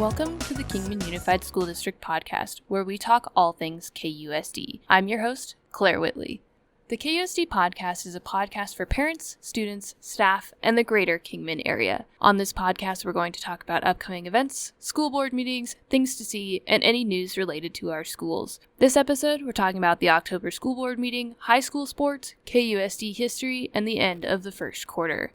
Welcome to the Kingman Unified School District podcast, where we talk all things KUSD. I'm your host, Claire Whitley. The KUSD podcast is a podcast for parents, students, staff, and the Greater Kingman Area. On this podcast, we're going to talk about upcoming events, school board meetings, things to see, and any news related to our schools. This episode, we're talking about the October school board meeting, high school sports, KUSD history, and the end of the first quarter.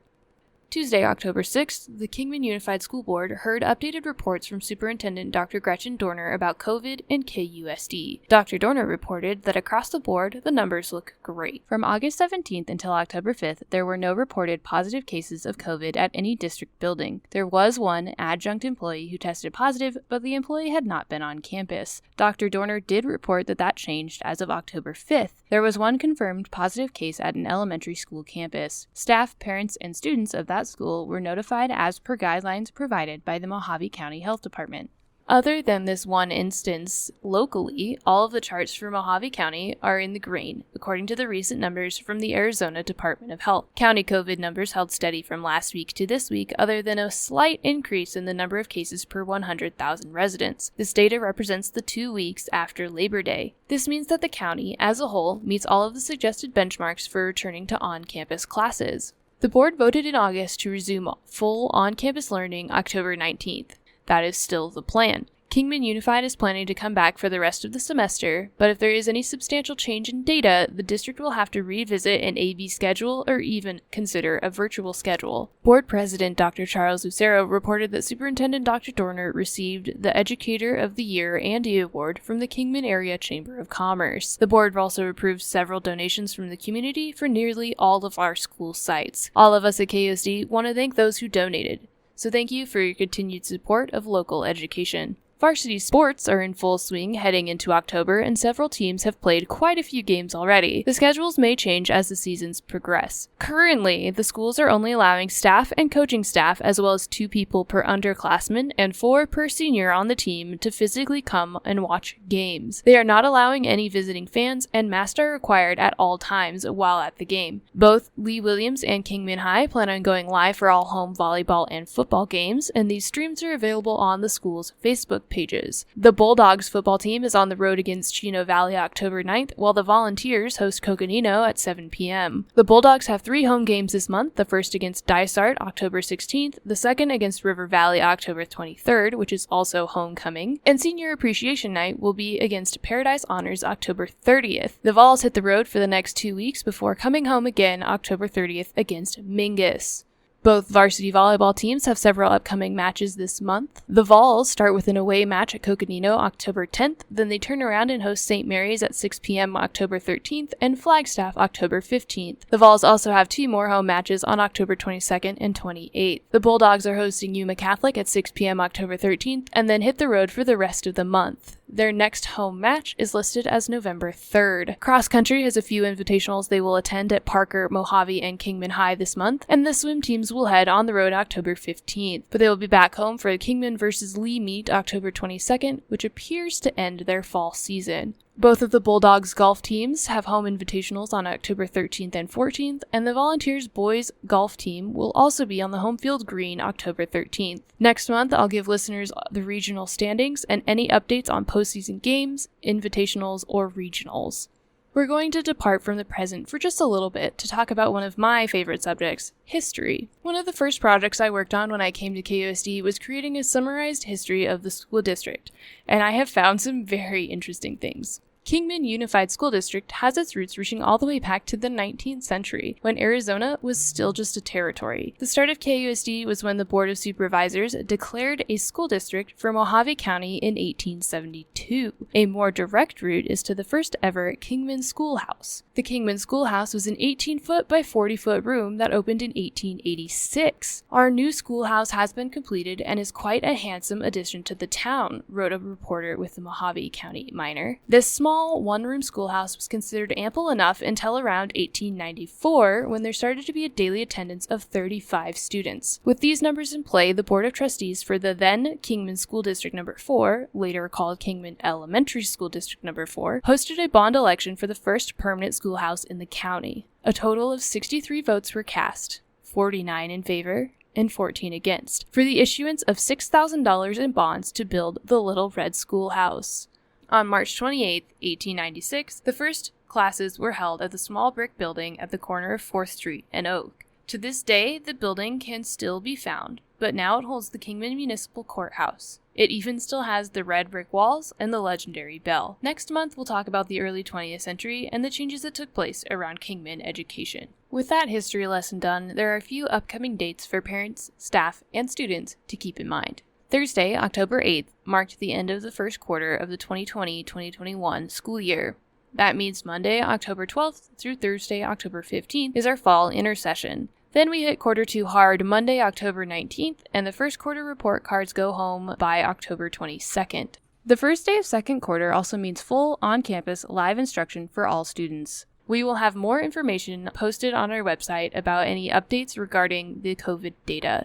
Tuesday, October 6th, the Kingman Unified School Board heard updated reports from Superintendent Dr. Gretchen Dorner about COVID and KUSD. Dr. Dorner reported that across the board, the numbers look great. From August 17th until October 5th, there were no reported positive cases of COVID at any district building. There was one adjunct employee who tested positive, but the employee had not been on campus. Dr. Dorner did report that changed as of October 5th. There was one confirmed positive case at an elementary school campus. Staff, parents, and students of that school were notified as per guidelines provided by the Mojave County Health Department. Other than this one instance, locally, all of the charts for Mojave County are in the green, according to the recent numbers from the Arizona Department of Health. County COVID numbers held steady from last week to this week, other than a slight increase in the number of cases per 100,000 residents. This data represents the 2 weeks after Labor Day. This means that the county, as a whole, meets all of the suggested benchmarks for returning to on-campus classes. The board voted in August to resume full on-campus learning October 19th. That is still the plan. Kingman Unified is planning to come back for the rest of the semester, but if there is any substantial change in data, the district will have to revisit an AB schedule or even consider a virtual schedule. Board President Dr. Charles Lucero reported that Superintendent Dr. Dorner received the Educator of the Year Andy Award from the Kingman Area Chamber of Commerce. The board also approved several donations from the community for nearly all of our school sites. All of us at KUSD want to thank those who donated. So thank you for your continued support of local education. Varsity Sports are in full swing heading into October, and several teams have played quite a few games already. The schedules may change as the seasons progress. Currently, the schools are only allowing staff and coaching staff, as well as 2 people per underclassman and 4 per senior on the team, to physically come and watch games. They are not allowing any visiting fans, and masks are required at all times while at the game. Both Lee Williams and Kingman High plan on going live for all home volleyball and football games, and these streams are available on the school's Facebook pages. The Bulldogs football team is on the road against Chino Valley October 9th, while the Volunteers host Coconino at 7 p.m. The Bulldogs have 3 home games this month, the first against Dysart October 16th, the second against River Valley October 23rd, which is also homecoming, and Senior Appreciation Night will be against Paradise Honors October 30th. The Vols hit the road for the next 2 weeks before coming home again October 30th against Mingus. Both varsity volleyball teams have several upcoming matches this month. The Vols start with an away match at Coconino October 10th, then they turn around and host St. Mary's at 6 p.m. October 13th and Flagstaff October 15th. The Vols also have 2 more home matches on October 22nd and 28th. The Bulldogs are hosting Yuma Catholic at 6 p.m. October 13th and then hit the road for the rest of the month. Their next home match is listed as November 3rd. Cross Country has a few invitationals they will attend at Parker, Mojave, and Kingman High this month, and the swim teams will head on the road October 15th, but they will be back home for the Kingman vs. Lee meet October 22nd, which appears to end their fall season. Both of the Bulldogs golf teams have home invitationals on October 13th and 14th, and the Volunteers boys golf team will also be on the home field green October 13th. Next month, I'll give listeners the regional standings and any updates on postseason games, invitationals, or regionals. We're going to depart from the present for just a little bit to talk about one of my favorite subjects, history. One of the first projects I worked on when I came to KUSD was creating a summarized history of the school district, and I have found some very interesting things. Kingman Unified School District has its roots reaching all the way back to the 19th century, when Arizona was still just a territory. The start of KUSD was when the Board of Supervisors declared a school district for Mojave County in 1872. A more direct route is to the first ever Kingman Schoolhouse. The Kingman Schoolhouse was an 18-foot by 40-foot room that opened in 1886. Our new schoolhouse has been completed and is quite a handsome addition to the town, wrote a reporter with the Mojave County Miner. This small one-room schoolhouse was considered ample enough until around 1894, when there started to be a daily attendance of 35 students. With these numbers in play, the Board of Trustees for the then Kingman School District No. 4, later called Kingman Elementary School District No. 4, hosted a bond election for the first permanent schoolhouse in the county. A total of 63 votes were cast, 49 in favor and 14 against, for the issuance of $6,000 in bonds to build the Little Red Schoolhouse. On March 28, 1896, the first classes were held at the small brick building at the corner of 4th Street and Oak. To this day, the building can still be found, but now it holds the Kingman Municipal Courthouse. It even still has the red brick walls and the legendary bell. Next month, we'll talk about the early 20th century and the changes that took place around Kingman education. With that history lesson done, there are a few upcoming dates for parents, staff, and students to keep in mind. Thursday, October 8th, marked the end of the first quarter of the 2020-2021 school year. That means Monday, October 12th through Thursday, October 15th is our fall intersession. Then we hit quarter 2 hard Monday, October 19th, and the first quarter report cards go home by October 22nd. The first day of second quarter also means full on-campus live instruction for all students. We will have more information posted on our website about any updates regarding the COVID data.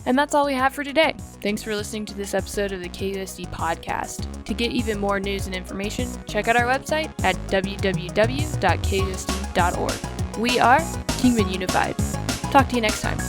And that's all we have for today. Thanks for listening to this episode of the KUSD podcast. To get even more news and information, check out our website at www.kusd.org. We are Kingman Unified. Talk to you next time.